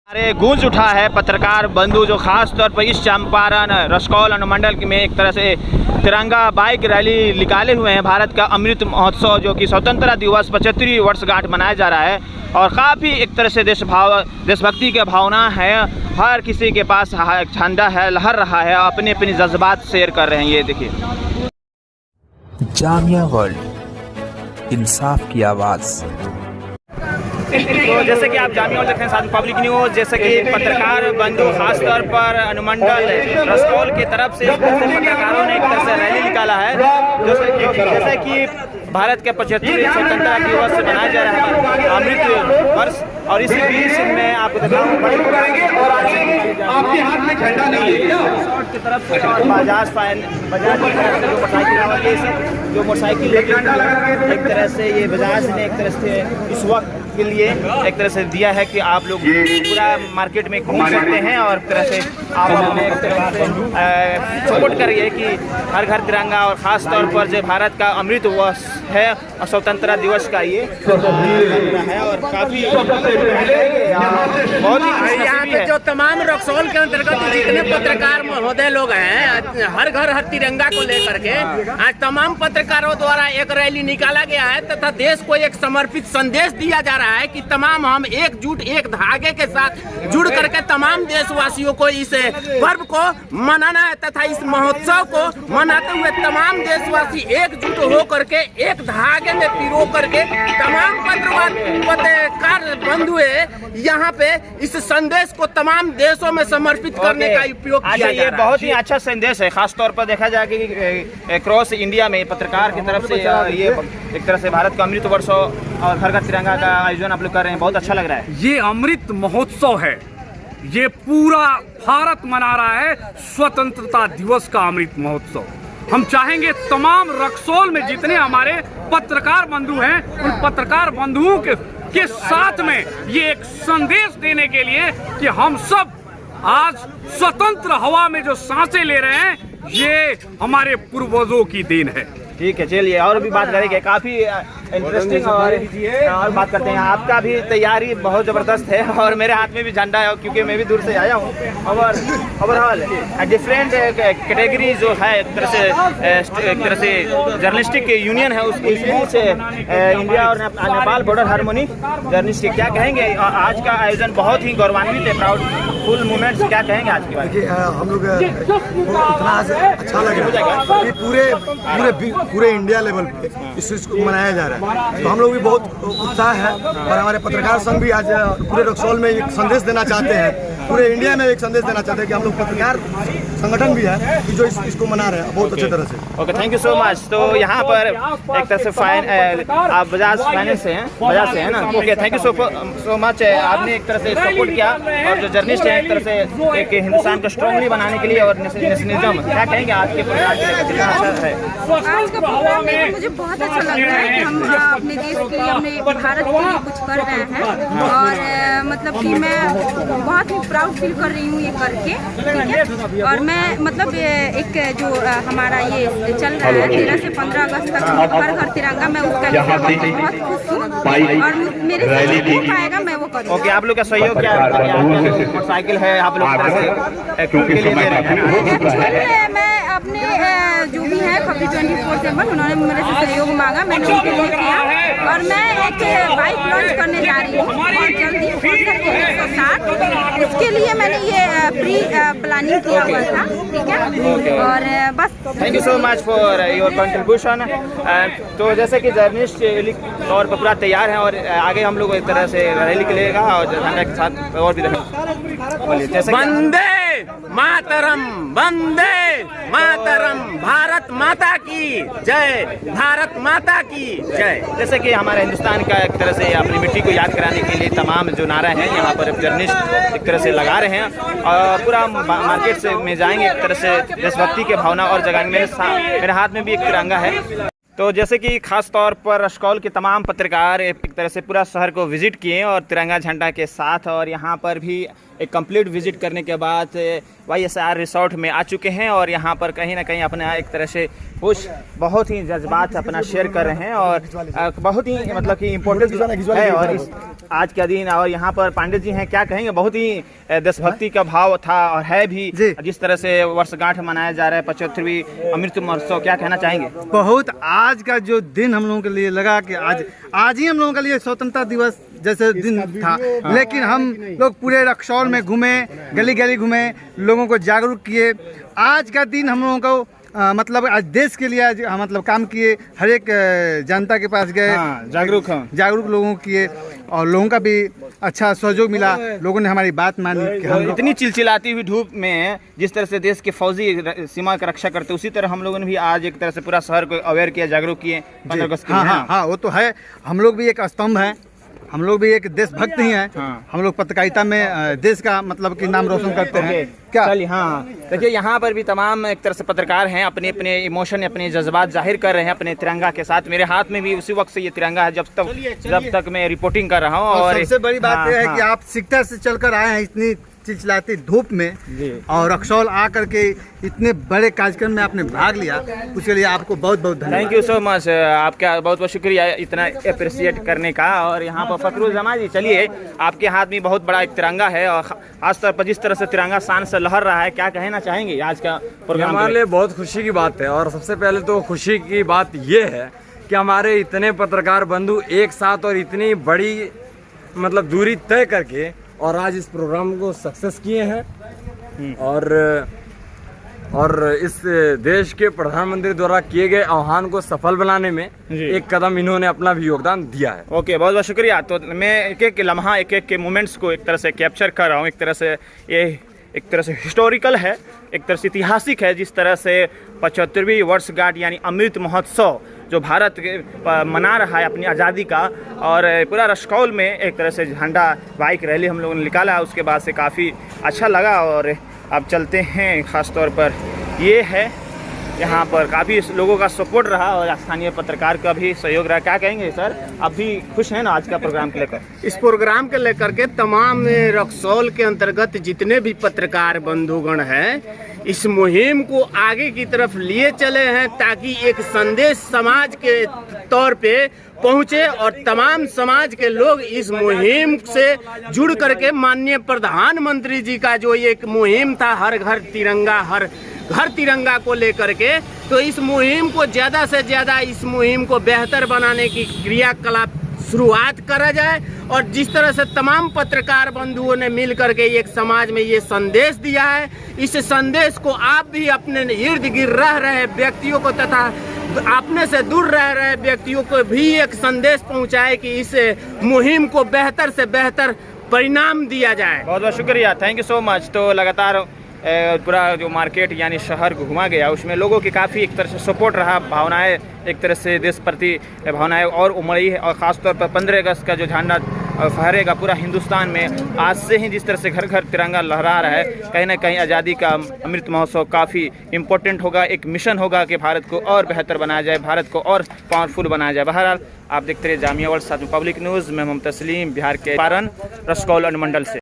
अरे गूंज उठा है पत्रकार बंधु जो खास तौर पर इस चंपारण रसकौल अनुमंडल में एक तरह से तिरंगा बाइक रैली निकाले हुए हैं। भारत का अमृत महोत्सव जो कि स्वतंत्रता दिवस 75वीं वर्षगांठ मनाया जा रहा है और काफ़ी एक तरह से देशभक्ति की भावना है। हर किसी के पास झंडा है, लहर रहा है, अपने अपने जज्बात शेयर कर रहे हैं। ये देखिए, जामिया वर्ल्ड, इंसाफ की आवाज़। तो जैसे कि आप जामिया वर्ल्ड देख रहे हैं, साथ पब्लिक न्यूज़, जैसे कि पत्रकार बंधु खास तौर पर अनुमंडल रसकौल की तरफ से पत्रकारों ने एक तरह से रैली निकाला है। जैसे कि भारत के 75वें स्वतंत्रता दिवस से मनाया जा रहा है अमृत वर्ष, और इसी बीच में आपको आपके हाथ में झंडा नहीं है की तरफ से और बजाज की तरफ से जो मोटरसाइकिल एक तरह से ये बजाज ने एक तरह से इस वक्त के लिए एक तरह से दिया है कि आप लोग पूरा मार्केट में घूम सकते हैं और एक तरह से आप अपने एक तरह से सपोर्ट करिए कि हर घर तिरंगा, और ख़ास तौर पर जो भारत का अमृत वर्ष है और स्वतंत्रता दिवस का ये है। और काफ़ी बहुत ही यहाँ पे जो तमाम रक्सौल के अंतर्गत जितने पत्रकार महोदय लोग हैं, हर घर हर तिरंगा को लेकर के आज तमाम पत्रकारों द्वारा एक रैली निकाला गया है तथा देश को एक समर्पित संदेश दिया जा रहा है कि तमाम हम एकजुट एक धागे के साथ जुड़ करके तमाम देशवासियों को इस पर्व को मनाना है तथा इस महोत्सव को मनाते हुए तमाम देशवासी एकजुट हो करके एक धागे में पिरो करके तमाम पत्रकार बंधु यहाँ पे इस संदेश को तमाम देशों में समर्पित करने का उपयोग किया जा रहा है। ये बहुत ही अच्छा संदेश है। खास तौर पर देखा जाए कि क्रॉस इंडिया में पत्रकार की तरफ से ये एक तरह से भारत का अमृत वर्ष और घर घर तिरंगा का आयोजन आप लोग कर रहे हैं, बहुत अच्छा लग रहा है। ये अमृत महोत्सव है, ये पूरा भारत मना रहा है स्वतंत्रता दिवस का अमृत महोत्सव। हम चाहेंगे तमाम रक्सौल में जितने हमारे पत्रकार बंधु हैं, उन पत्रकार बंधुओं के साथ में ये एक संदेश देने के लिए कि हम सब आज स्वतंत्र हवा में जो सांसें ले रहे हैं, ये हमारे पूर्वजों की देन है। ठीक है, चलिए और भी बात करेंगे, काफ़ी इंटरेस्टिंग और बात करते हैं। आपका भी तैयारी बहुत ज़बरदस्त है और मेरे हाथ में भी झंडा है क्योंकि मैं भी दूर से आया हूँ। ओवरऑल डिफरेंट कैटेगरी जो है एक तरह से जर्नलिस्टिक यूनियन है, उसके बीच इंडिया और नेपाल बॉर्डर हार्मोनी जर्नलिस्ट क्या कहेंगे? आज का आयोजन बहुत ही गौरवान्वित है, प्राउडफुल मोमेंट्स, क्या कहेंगे आज की बात? हम लोग इतना अच्छा लग रहा है कि पूरे इंडिया लेवल पे इस चीज़ को मनाया जा रहा है, तो हम लोग भी बहुत उत्साह है। और हमारे पत्रकार संघ भी आज पूरे रक्सौल में एक संदेश देना चाहते हैं, पूरे इंडिया में एक संदेश देना चाहते हैं कि हम लोग पत्रकार संगठन भी है कि जो इसको मना रहे हैं बहुत अच्छे तरह से। Okay, thank you so much. तो यहाँ पर एक तरह से आप बजाज फाइनेंस से हैं, बजाज से है ना? Okay, thank you so much. आपने एक तरह से सपोर्ट किया और जो जर्नलिस्ट है एक तरह से एक हिंदुस्तान को स्ट्रांगली बनाने के लिए और नेशनलिज्म, क्या कहेंगे आज के प्रोग्राम के लिए? कितना अच्छा है आज का प्रोग्राम? मुझे बहुत अच्छा लग रहा है कि हम अपने देश के लिए, अपने भारत के लिए कुछ कर रहे हैं और मतलब कि मैं बहुत ही प्राउड फील कर रही हूँ ये करके, ठीक है। और मैं मतलब एक जो हमारा ये चल रहा है 13 से 15 अगस्त तक हर घर तिरंगा, मैं उसका बहुत खुश हूँ और मेरे से जो हो पाएगा मैं वो करूँगी। ओके, आप लोग का सहयोग क्या है? मोटरसाइकिल है, आप लोग के लिए दे रहे हैं? मैं अपने जो भी है खबरी 24/7 उन्होंने मेरे से सहयोग मांगा, मैंने उनके लिए किया और मैं एक बाइक लॉन्च करने जा रही हूँ बहुत जल्दी, 160। इसके लिए मैंने ये प्री प्लानिंग किया हुआ था, ठीक है। और बस thank you so much for your contribution. तो जैसे कि जर्नलिस्ट और पूरा तैयार है और आगे हम लोग एक तरह से रैली निकलेगा और झंडा के साथ और भी वंदे मातरम, वंदे मातरम, भारत माता की जय, भारत माता की जय। जैसे कि हमारे हिंदुस्तान का एक तरह से अपनी मिट्टी को याद कराने के लिए तमाम जो नारा है यहाँ पर जर्नलिस्ट एक तरह से लगा रहे हैं और पूरा मार्केट से में जाएंगे, एक तरह से देशभक्ति की भावना और जगाएंगे। मेरे हाथ में भी एक तिरंगा है। तो जैसे कि खास तौर पर रसकौल के तमाम पत्रकार एक तरह से पूरा शहर को विजिट किए और तिरंगा झंडा के साथ, और यहाँ पर भी एक कंप्लीट विजिट करने के बाद YSR रिसोर्ट में आ चुके हैं और यहाँ पर कहीं ना कहीं अपना एक तरह से कुछ बहुत ही जज्बात अपना शेयर कर रहे हैं और बहुत ही मतलब कि इम्पोर्टेंट है और इस आज का दिन। और यहाँ पर पांडे जी हैं, क्या कहेंगे? बहुत ही देशभक्ति का भाव था और है भी, जिस तरह से वर्षगांठ मनाया जा रहा है 75वीं अमृत महोत्सव, क्या कहना चाहेंगे? बहुत आज का जो दिन हम लोगों के लिए लगा कि आज ही हम लोगों के लिए स्वतंत्रता दिवस जैसे दिन था, लेकिन हम लोग पूरे रक्सौल में घूमे, गली गली घूमे, लोगों को जागरूक किए। आज का दिन हम लोगों को मतलब आज देश के लिए आज मतलब काम किए, हर एक जनता के पास गए, जागरूक लोगों किए और लोगों का भी अच्छा सहयोग मिला, लोगों ने हमारी बात मानी कि हम इतनी चिलचिलाती हुई धूप में जिस तरह से देश के फौजी सीमा की रक्षा करते, उसी तरह हम लोगों ने भी आज एक तरह से पूरा शहर को अवेयर किया, जागरूक किए 15 अगस्त के लिए। हाँ, वो तो है। हम लोग भी एक स्तंभ हैं, हम लोग भी एक देशभक्त ही हैं। हम लोग पत्रकारिता में देश का मतलब कि नाम रोशन करते हैं। क्या चलिए, हाँ देखिए, यहाँ पर भी तमाम एक तरह से पत्रकार हैं, अपने अपने इमोशन, अपने जज्बात जाहिर कर रहे हैं अपने तिरंगा के साथ। मेरे हाथ में भी उसी वक्त से ये तिरंगा है जब तक मैं रिपोर्टिंग कर रहा हूँ। और सबसे बड़ी बात यह है कि आप सिकटा से चलकर आए हैं इतनी चिलचिलाती धूप में और रक्सौल आकर के इतने बड़े कार्यक्रम में आपने भाग लिया, उसके लिए आपको बहुत बहुत धन्यवाद। थैंक यू सो मच, आपका बहुत बहुत शुक्रिया इतना अप्रिशिएट करने का। और यहाँ पर फखरुल जमा जी, चलिए, आपके हाथ में बहुत बड़ा एक तिरंगा है और खास तौर पर जिस तरह से तिरंगा शान से लहर रहा है, क्या कहना चाहेंगे आज का प्रोग्राम? हमारे लिए बहुत खुशी की बात है और सबसे पहले तो खुशी की बात ये है कि हमारे इतने पत्रकार बंधु एक साथ और इतनी बड़ी मतलब दूरी तय करके और आज इस प्रोग्राम को सक्सेस किए हैं और इस देश के प्रधानमंत्री द्वारा किए गए आह्वान को सफल बनाने में एक कदम इन्होंने अपना भी योगदान दिया है। ओके, बहुत बहुत शुक्रिया। तो मैं एक एक लम्हा, एक एक के मोमेंट्स को एक तरह से कैप्चर कर रहा हूँ। एक तरह से ये एक तरह से हिस्टोरिकल है, एक तरह से ऐतिहासिक है, जिस तरह से 75वीं वर्षगांठ यानी अमृत महोत्सव जो भारत मना रहा है अपनी आज़ादी का, और पूरा रसकौल में एक तरह से झंडा बाइक रैली हम लोगों ने निकाला, उसके बाद से काफ़ी अच्छा लगा। और अब चलते हैं, ख़ास तौर पर ये है, यहाँ पर काफ़ी लोगों का सपोर्ट रहा और स्थानीय पत्रकार का भी सहयोग रहा। क्या कहेंगे सर, आप भी खुश हैं ना आज का प्रोग्राम को लेकर? इस प्रोग्राम के लेकर के तमाम रक्सौल के अंतर्गत जितने भी पत्रकार बंधुगण हैं, इस मुहिम को आगे की तरफ लिए चले हैं ताकि एक संदेश समाज के तौर पे पहुंचे और तमाम समाज के लोग इस मुहिम से जुड़ करके माननीय प्रधानमंत्री जी का जो एक मुहिम था, हर घर तिरंगा को लेकर के, तो इस मुहिम को ज़्यादा से ज़्यादा इस मुहिम को बेहतर बनाने की क्रियाकलाप शुरुआत करा जाए। और जिस तरह से तमाम पत्रकार बंधुओं ने मिल करके एक समाज में ये संदेश दिया है, इस संदेश को आप भी अपने इर्द गिर्द रह रहे व्यक्तियों को तथा अपने से दूर रह रहे व्यक्तियों को भी एक संदेश पहुंचाए कि इस मुहिम को बेहतर से बेहतर परिणाम दिया जाए। बहुत बहुत शुक्रिया, थैंक यू सो मच। तो लगातार पूरा जो मार्केट यानी शहर घुमा गया, उसमें लोगों की काफ़ी एक तरह से सपोर्ट रहा, भावनाएं एक तरह से देश प्रति भावनाएं और उमड़ी है। और ख़ास तौर पर 15 अगस्त का जो झंडा फहरेगा पूरा हिंदुस्तान में, आज से ही जिस तरह से घर घर तिरंगा लहरा रहा है, कहीं ना कहीं आज़ादी का अमृत महोत्सव काफ़ी इम्पोर्टेंट होगा, एक मिशन होगा कि भारत को और बेहतर बनाया जाए, भारत को और पावरफुल बनाया जाए। बहरहाल आप देखते रहिए जामिया वर्ल्ड, साथ में पब्लिक न्यूज़ में हम तस्लीम, बिहार के पारन रसकौल अनुमंडल से।